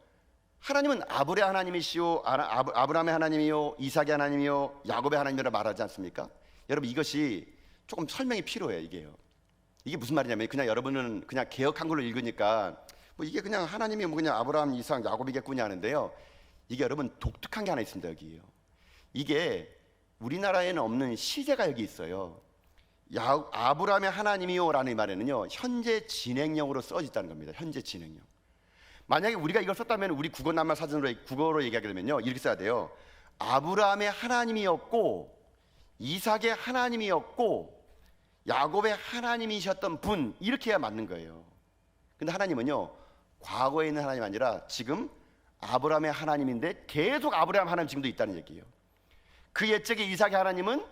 하나님은 아브라함의 하나님이시오, 아브라함의 하나님이요, 이삭의 하나님이요, 야곱의 하나님이라 말하지 않습니까? 여러분, 이것이 조금 설명이 필요해요. 이게 무슨 말이냐면, 그냥 여러분은 그냥 개역 한글로 읽으니까 뭐 이게 그냥 하나님이 뭐 그냥 아브라함, 이삭, 야곱이겠군요 하는데요, 이게 여러분 독특한 게 하나 있습니다. 여기요. 이게 우리나라에는 없는 시제가 여기 있어요. 아브라함의 하나님이요 라는 말에는요, 현재 진행형으로 써졌다는 겁니다. 현재 진행형. 만약에 우리가 이걸 썼다면 우리 국어 낱말 사전으로 국어로 얘기하게 되면요, 이렇게 써야 돼요. 아브라함의 하나님이었고, 이삭의 하나님이었고, 야곱의 하나님이셨던 분, 이렇게 해야 맞는 거예요. 근데 하나님은요, 과거에 있는 하나님이 아니라 지금 아브라함의 하나님인데 계속 아브라함 하나님 지금도 있다는 얘기예요. 그 옛적의 이삭의 하나님은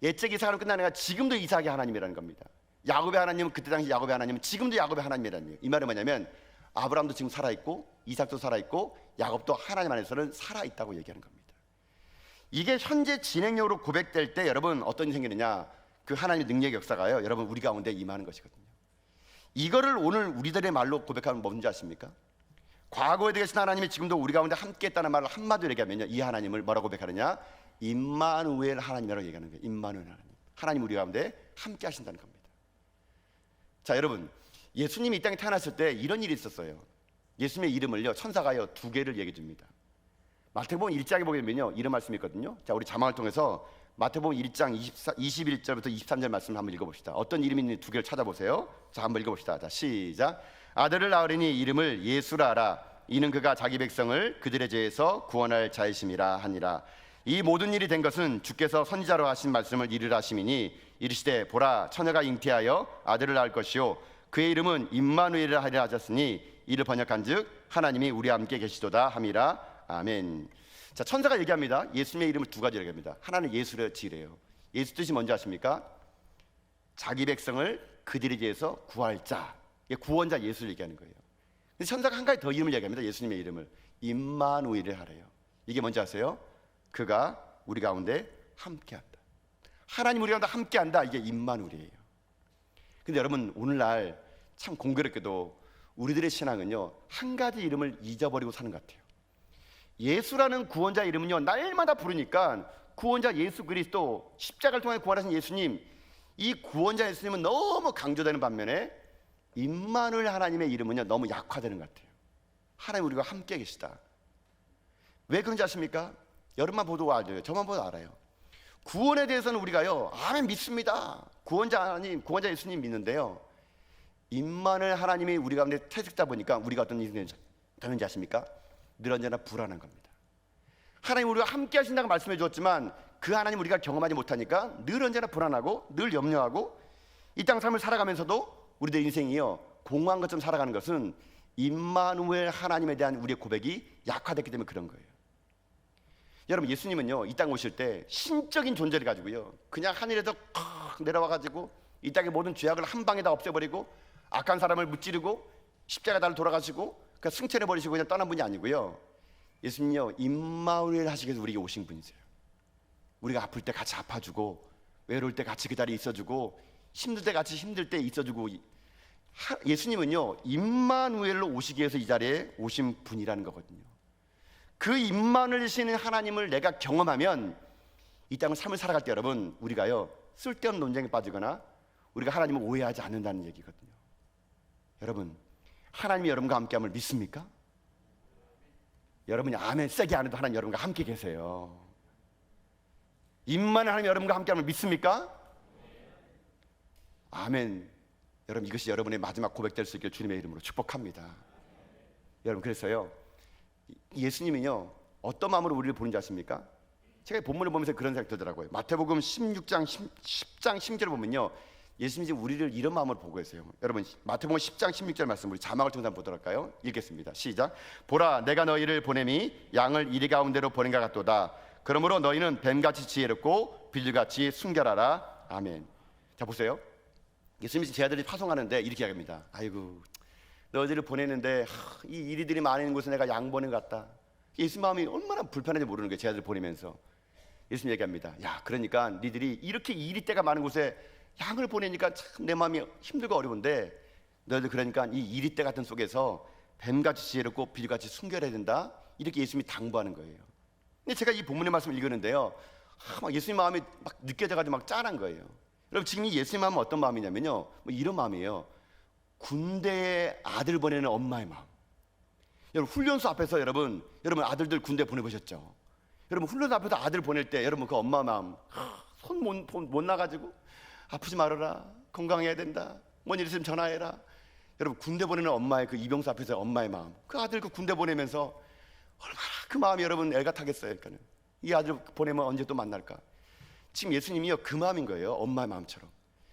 옛적의 이삭으로 끝나는 게 아니라 지금도 이삭의 하나님이라는 겁니다. 야곱의 하나님은 그때 당시 야곱의 하나님은 지금도 야곱의 하나님이라는 거예요. 이 말은 뭐냐면, 아브라함도 지금 살아있고, 이삭도 살아있고, 야곱도 하나님 안에서는 살아있다고 얘기하는 겁니다. 이게 현재 진행형으로 고백될 때 여러분 어떤 일이 생기느냐, 그 하나님의 능력의 역사가요, 여러분 우리 가운데 임하는 것이거든요. 이거를 오늘 우리들의 말로 고백하면 뭔지 아십니까? 과거에 계신 하나님이 지금도 우리 가운데 함께 했다는 말을 한마디로 얘기하면요, 이 하나님을 뭐라고 고백하느냐? 임마누엘 하나님이라고 얘기하는 거예요. 임마누엘 하나님. 하나님 우리 가운데 함께 하신다는 겁니다. 자, 여러분, 예수님이 이 땅에 태어났을 때 이런 일이 있었어요. 예수님의 이름을요, 천사가요 2개를 얘기해 줍니다. 마태복음 1장에 보게 되면요, 이런 말씀이 있거든요. 자, 우리 자막을 통해서 마태복음 1장 21절부터 23절 말씀을 한번 읽어봅시다. 어떤 이름이 있는지 2개를 찾아보세요. 자, 한번 읽어봅시다. 자, 시작. 아들을 낳으리니 이름을 예수라 하라. 이는 그가 자기 백성을 그들의 죄에서 구원할 자이심이라 하니라. 이 모든 일이 된 것은 주께서 선지자로 하신 말씀을 이루라 하심이니, 이르시되 보라, 처녀가 잉태하여 아들을 낳을 것이요 그의 이름은 임마누엘이라 하리라 하셨으니, 이를 번역한즉 하나님이 우리와 함께 계시도다 함이라. 아멘. 자, 천사가 얘기합니다. 예수님의 이름을 2가지로 얘기합니다. 하나는 예수를 지래요. 예수 뜻이 뭔지 아십니까? 자기 백성을 그들의 죄에서 구할 자, 구원자 예수를 얘기하는 거예요. 근데 천사가 한 가지 더 이름을 얘기합니다. 예수님의 이름을 임마누엘을 하래요. 이게 뭔지 아세요? 그가 우리 가운데 함께한다. 하나님 우리 가운데 함께한다. 이게 임마누엘이에요. 근데 여러분, 오늘날 참 공교롭게도 우리들의 신앙은요, 한 가지 이름을 잊어버리고 사는 것 같아요. 예수라는 구원자 이름은요, 날마다 부르니까 구원자 예수 그리스도, 십자가를 통해 구원하신 예수님, 이 구원자 예수님은 너무 강조되는 반면에 임마누엘 하나님의 이름은요, 너무 약화되는 것 같아요. 하나님 우리가 함께 계시다. 왜 그런지 아십니까? 여러분만 보도 알아요. 저만 보도 알아요. 구원에 대해서는 우리가요, 아멘 믿습니다. 구원자 하나님, 구원자 예수님 믿는데요, 임마누엘 하나님이 우리 가운데 퇴직자 보니까 우리가 어떤 일이 되는지 아십니까? 늘 언제나 불안한 겁니다. 하나님 우리와 함께 하신다고 말씀해 주었지만 그 하나님 우리가 경험하지 못하니까 늘 언제나 불안하고 늘 염려하고 이 땅 삶을 살아가면서도 우리들 인생이요, 공허한 것처럼 살아가는 것은 임마누엘 하나님에 대한 우리의 고백이 약화됐기 때문에 그런 거예요. 여러분, 예수님은요, 이 땅 오실 때 신적인 존재를 가지고요, 그냥 하늘에서 내려와가지고 이 땅의 모든 죄악을 한 방에 다 없애버리고 악한 사람을 무찌르고 십자가 달로 돌아가시고 그냥 승천해버리시고 그냥 떠난 분이 아니고요, 예수님요, 임마누엘 하시기 위해서 우리에게 오신 분이세요. 우리가 아플 때 같이 아파주고, 외로울 때 같이 그 자리에 있어주고, 힘들 때 같이 힘들 때 있어주고, 예수님은요, 임마누엘로 오시기 위해서 이 자리에 오신 분이라는 거거든요. 그 임마누엘이신 하나님을 내가 경험하면 이 땅을 삶을 살아갈 때 여러분, 우리가요, 쓸데없는 논쟁에 빠지거나 우리가 하나님을 오해하지 않는다는 얘기거든요. 여러분, 하나님이 여러분과 함께함을 믿습니까? 여러분이 아멘 세게 안 해도 하나님 여러분과 함께 계세요. 임마누엘 하나님 여러분과 함께함을 믿습니까? 아멘. 여러분, 이것이 여러분의 마지막 고백될 수 있길 주님의 이름으로 축복합니다. 여러분, 그래서요, 예수님은요, 어떤 마음으로 우리를 보는지 아십니까? 제가 본문을 보면서 그런 생각이 들더라고요. 마태복음 10장 16절을 보면요, 예수님이 우리를 이런 마음으로 보고 계세요. 여러분, 마태복음 10장 16절 말씀 우리 자막을 통해서 한번 보도록 할까요? 읽겠습니다. 시작. 보라, 내가 너희를 보냄이 양을 이리 가운데로 보낸 것 같도다. 그러므로 너희는 뱀같이 지혜롭고 빌리같이 순결하라. 아멘. 자, 보세요. 예수님이 제 아들이 파송하는데 이렇게 이야기합니다. 아이고, 너희들을 보내는데 이 이리들이 많은 곳에 내가 양 보낸 것 같다. 예수님 마음이 얼마나 불편한지 모르는 거예요. 제 아들을 보내면서 예수님 얘기합니다. 야, 그러니까 니들이 이렇게 이리때가 많은 곳에 양을 보내니까 참 내 마음이 힘들고 어려운데, 너희들 그러니까 이 이리때 같은 속에서 뱀같이 지혜롭고 빌같이 순결해야 된다. 이렇게 예수님이 당부하는 거예요. 근데 제가 이 본문의 말씀을 읽었는데요, 막 예수님 마음이 막 느껴져가지고 막 짠한 거예요. 여러분, 지금 이 예수님 마음은 어떤 마음이냐면요, 뭐 이런 마음이에요. 군대에 아들 보내는 엄마의 마음. 여러분, 훈련소 앞에서 여러분 아들들 군대 보내보셨죠? 여러분, 훈련소 앞에서 아들 보낼 때 여러분 그 엄마 마음, 손 못 나가지고 아프지 말아라, 건강해야 된다, 뭔 일 있으면 전화해라. 여러분, 군대 보내는 엄마의 그 이병수 앞에서 엄마의 마음, 그 아들 그 군대 보내면서 얼마나 그 마음이 여러분 애가 타겠어요. 그러니까는 이 아들 보내면 언제 또 만날까? 지금 예수님이요, 그 마음인 거예요. 엄마의 마음처럼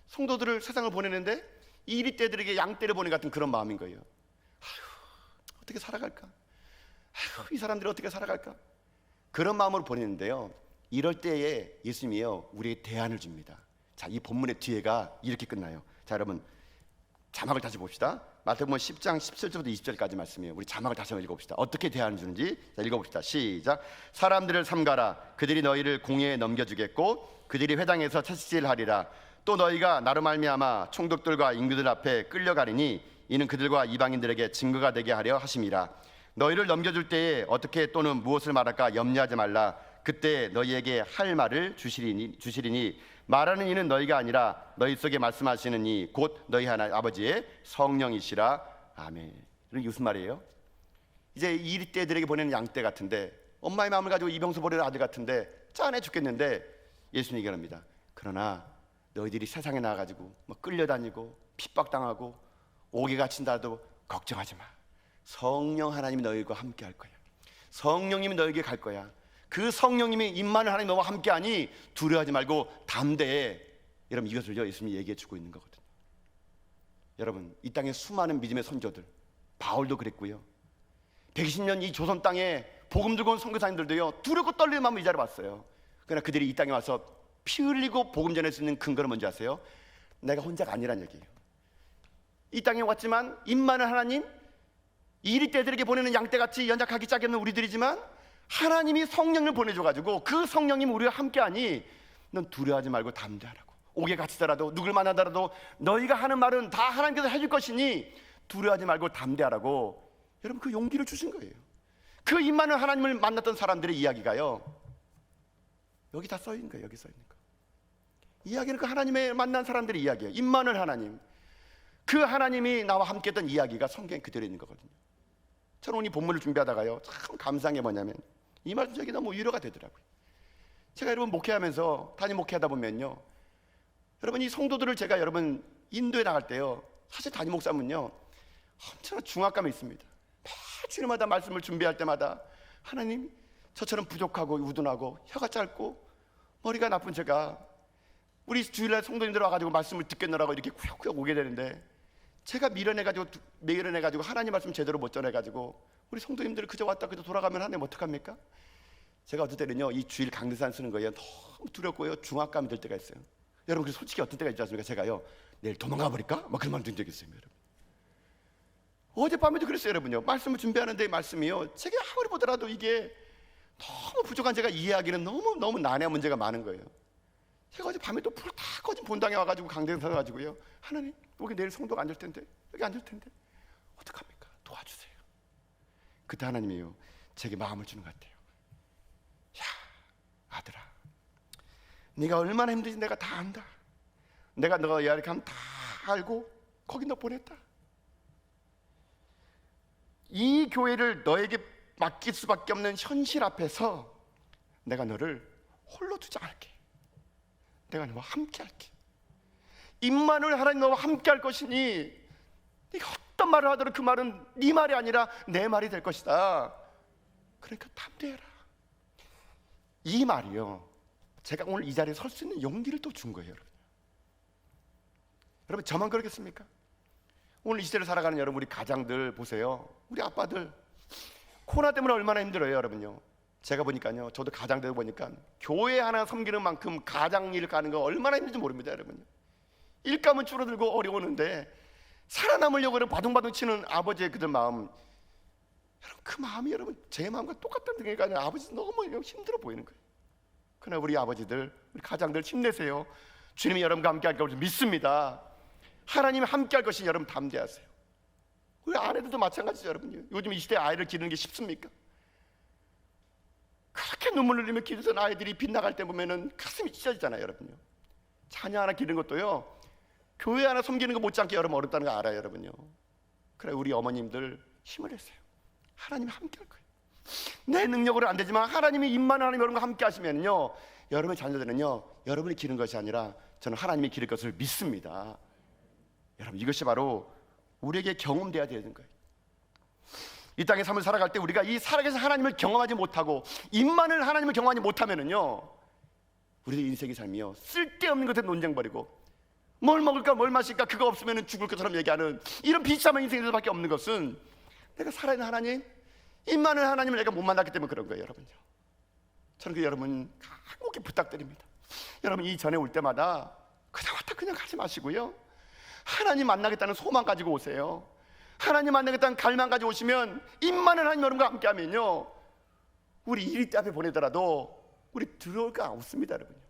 성도들을 세상을 보내는데 이리떼들에게 양떼를 보내 같은 그런 마음인 거예요. 아휴, 어떻게 살아갈까? 아휴, 이 사람들이 어떻게 살아갈까? 그런 마음으로 보내는데요, 이럴 때에 예수님이요, 우리에게 대안을 줍니다. 자, 이 본문의 뒤에가 이렇게 끝나요. 자, 여러분, 자막을 다시 봅시다. 마태복음 10장 17절부터 20절까지 말씀이에요. 우리 자막을 다시 한번 읽어봅시다. 어떻게 대안을 주는지. 자, 읽어봅시다. 시작. 사람들을 삼가라. 그들이 너희를 공회에 넘겨주겠고 그들이 회당에서 채찍질하리라. 또 너희가 나로 말미암아 총독들과 임금들 앞에 끌려가리니 이는 그들과 이방인들에게 증거가 되게 하려 하심이라. 너희를 넘겨줄 때에 어떻게 또는 무엇을 말할까 염려하지 말라. 그때 너희에게 할 말을 주시리니 말하는 이는 너희가 아니라 너희 속에 말씀하시는 이 곧 너희 하나님 아버지의 성령이시라. 아멘. 이게 무슨 말이에요? 이제 이리떼들에게 보내는 양떼 같은데, 엄마의 마음을 가지고 이병수 보내는 아들 같은데 짠해 죽겠는데 예수님 얘기합니다. 그러나 너희들이 세상에 나가가지고 뭐 끌려다니고 핍박당하고 옥에 갇힌다도 걱정하지 마. 성령 하나님이 너희과 함께 할 거야. 성령님이 너희에게 갈 거야. 그 성령님이 임마누엘 하나님 너와 함께하니 두려워하지 말고 담대해. 여러분, 이것을요, 예수님이 얘기해 주고 있는 거거든요. 여러분, 이 땅에 수많은 믿음의 선조들, 바울도 그랬고요, 120년 이 조선 땅에 복음 들고 온 선교사님들도요, 두렵고 떨리는 마음으로 이 자리에 왔어요. 그러나 그들이 이 땅에 와서 피 흘리고 복음 전할 수 있는 근거는 뭔지 아세요? 내가 혼자가 아니란 얘기예요. 이 땅에 왔지만 임마누엘 하나님, 이리떼들에게 보내는 양떼같이 연약하기 짝이 없는 우리들이지만 하나님이 성령을 보내줘가지고 그 성령님이 우리와 함께하니 넌 두려워하지 말고 담대하라고. 옥에 갇히더라도 누굴 만나더라도 너희가 하는 말은 다 하나님께서 해줄 것이니 두려워하지 말고 담대하라고. 여러분, 그 용기를 주신 거예요. 그 임마누엘 하나님을 만났던 사람들의 이야기가요, 여기 다 써있는 거예요. 여기 써있는 거. 이야기는 그 하나님의 만난 사람들의 이야기예요. 임마누엘 하나님, 그 하나님이 나와 함께했던 이야기가 성경에 그대로 있는 거거든요. 저는 오늘 이 본문을 준비하다가요, 참 감사한 게 뭐냐면 이 말씀 저에게 너무 위로가 되더라고요. 제가 여러분 목회하면서 담임 목회하다 보면요, 여러분 이 성도들을 제가 여러분 인도에 나갈 때요, 사실 담임 목사님은요 엄청난 중압감이 있습니다. 매 주일마다 말씀을 준비할 때마다 하나님, 저처럼 부족하고 우둔하고 혀가 짧고 머리가 나쁜 제가 우리 주일날 성도님들 와가지고 말씀을 듣겠노라고 이렇게 구역구역 오게 되는데, 제가 밀어내가지고 하나님 말씀 제대로 못 전해가지고 우리 성도님들 그저 왔다 그저 돌아가면 하나님 어떡합니까? 제가 어떨 때는요 이 주일 강대산 쓰는 거예요 너무 두렵고요 중압감이 들 때가 있어요. 여러분 그 솔직히 어떤 때가 있지 않습니까? 제가요 내일 도망가 버릴까? 막 그런 말 든 적이 있어요. 여러분 어젯밤에도 그랬어요. 여러분요 말씀을 준비하는데 말씀이요 제가 아무리 보더라도 이게 너무 부족한, 제가 이해하기는 너무 난해한 문제가 많은 거예요. 제가 어젯밤에 또 불 다 꺼진 본당에 와가지고 강대상 서가지고요, 하나님 여기 내일 성도가 앉을 텐데, 여기 앉을 텐데 어떡합니까? 도와주세요. 그때 하나님이요 제게 마음을 주는 것 같아요. 야 아들아, 네가 얼마나 힘든지 내가 다 안다. 내가 너가 이렇게 하면 다 알고 거기 너 보냈다. 이 교회를 너에게 맡길 수밖에 없는 현실 앞에서 내가 너를 홀로 두지 않을게. 내가 너와 함께 할게. 임마누엘 하나님 너와 함께 할 것이니 네가 어떤 말을 하더라도 그 말은 네 말이 아니라 내 말이 될 것이다. 그러니까 담대해라. 이 말이요 제가 오늘 이 자리에 설 수 있는 용기를 또 준 거예요. 여러분 저만 그러겠습니까? 오늘 이 시대를 살아가는 여러분 우리 가장들 보세요. 우리 아빠들 코로나 때문에 얼마나 힘들어요. 여러분요 제가 보니까요 저도 가장들 보니까 교회 하나 섬기는 만큼 가장 일 가는 거 얼마나 힘든지 모릅니다. 여러분요 일감은 줄어들고 어려우는데 살아남으려고 바둥바둥 치는 아버지의 그들 마음, 여러분 그 마음이 여러분 제 마음과 똑같다는 게 아니라 아버지 너무 힘들어 보이는 거예요. 그러나 우리 아버지들, 우리 가장들 힘내세요. 주님이 여러분과 함께 할 것을 믿습니다. 하나님이 함께 할 것이니 여러분 담대하세요. 우리 아내들도 마찬가지죠. 여러분요 요즘 이 시대에 아이를 기르는 게 쉽습니까? 그렇게 눈물 흘리며 기르던 아이들이 빗나갈 때 보면은 가슴이 찢어지잖아요. 여러분요 자녀 하나 기르는 것도요 교회 하나 섬기는 거 못지않게 여러분 어렵다는 거 알아요. 여러분요 그래 우리 어머님들 힘을 내세요. 하나님이 함께 할 거예요. 내 능력으로는 안 되지만 하나님이 임만 하나님 여러분과 함께 하시면요 여러분의 자녀들은요 여러분이 기른 것이 아니라 저는 하나님이 기를 것을 믿습니다. 여러분 이것이 바로 우리에게 경험돼야 되는 거예요. 이 땅의 삶을 살아갈 때 우리가 이 살아계신 하나님을 경험하지 못하고 임만을 하나님을 경험하지 못하면은요 우리의 인생의 삶이요 쓸데없는 것에 논쟁 벌이고 뭘 먹을까 뭘 마실까 그거 없으면 죽을 것처럼 얘기하는 이런 비참한 인생일 수밖에 없는 것은 내가 살아있는 하나님, 임만을 하나님을 내가 못 만났기 때문에 그런 거예요. 여러분요 저는 그 여러분 간곡히 부탁드립니다. 여러분 이 전에 올 때마다 그냥 왔다 그냥 가지 마시고요 하나님 만나겠다는 소망 가지고 오세요. 하나님 만나겠다는 갈망 가지고 오시면 임만을 하나님 여러분과 함께 하면요 우리 이리 앞에 보내더라도 우리 들어올 거 없습니다. 여러분요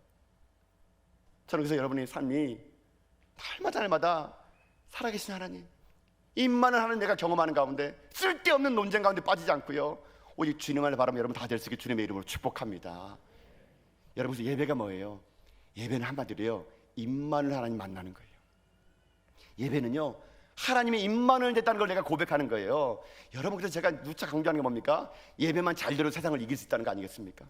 저는 그래서 여러분의 삶이 날마다 살아계신 하나님, 임만을 하는 내가 경험하는 가운데 쓸데없는 논쟁 가운데 빠지지 않고요 오직 주님만을 바라면 여러분 다 될 수 있게 주님의 이름으로 축복합니다. 여러분 그래서 예배가 뭐예요? 예배는 한마디로요 임만을 하나님 만나는 거예요. 예배는요 하나님의 임만을 됐다는 걸 내가 고백하는 거예요. 여러분 그래서 제가 누차 강조하는 게 뭡니까? 예배만 잘 들어도 세상을 이길 수 있다는 거 아니겠습니까?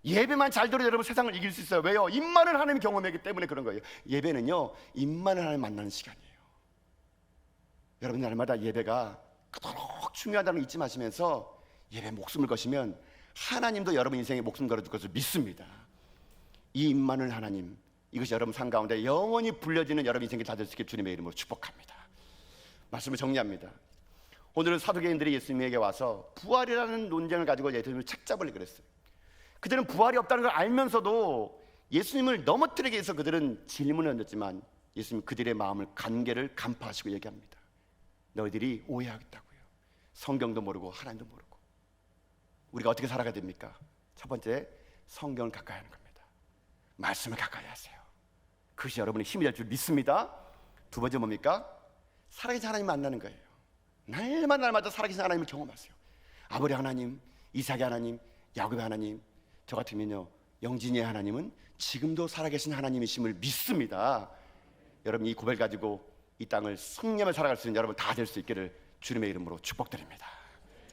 예배만 잘 들어도 여러분 세상을 이길 수 있어요. 왜요? 임만을 하나님 경험하기 때문에 그런 거예요. 예배는요 임만을 하나님 만나는 시간이에요. 여러분 날마다 예배가 그토록 중요하다는 걸 잊지 마시면서 예배 목숨을 거시면 하나님도 여러분 인생에 목숨 걸어줄 것을 믿습니다. 이 임만을 하나님, 이것이 여러분 삶 가운데 영원히 불려지는 여러분 인생이 다 될 수 있게 주님의 이름으로 축복합니다. 말씀을 정리합니다. 오늘은 사두개인들이 예수님에게 와서 부활이라는 논쟁을 가지고 예수님을 책잡으려고 그랬어요. 그들은 부활이 없다는 걸 알면서도 예수님을 넘어뜨리기 위해서 그들은 질문을 던졌지만 예수님은 그들의 마음을 간계를 간파하시고 얘기합니다. 너희들이 오해하겠다고요. 성경도 모르고 하나님도 모르고. 우리가 어떻게 살아가야 됩니까? 첫 번째, 성경을 가까이 하는 겁니다. 말씀을 가까이 하세요. 그것이 여러분의 힘이 될 줄 믿습니다. 두 번째 뭡니까? 살아계신 하나님 만나는 거예요. 날마다 살아계신 하나님을 경험하세요. 아브라함 하나님, 이삭의 하나님, 야곱의 하나님, 저 같으면요 영진이의 하나님은 지금도 살아계신 하나님이심을 믿습니다. 여러분 이 고백 가지고 이 땅을 승리하며 살아갈 수 있는 여러분 다 될 수 있기를 주님의 이름으로 축복드립니다.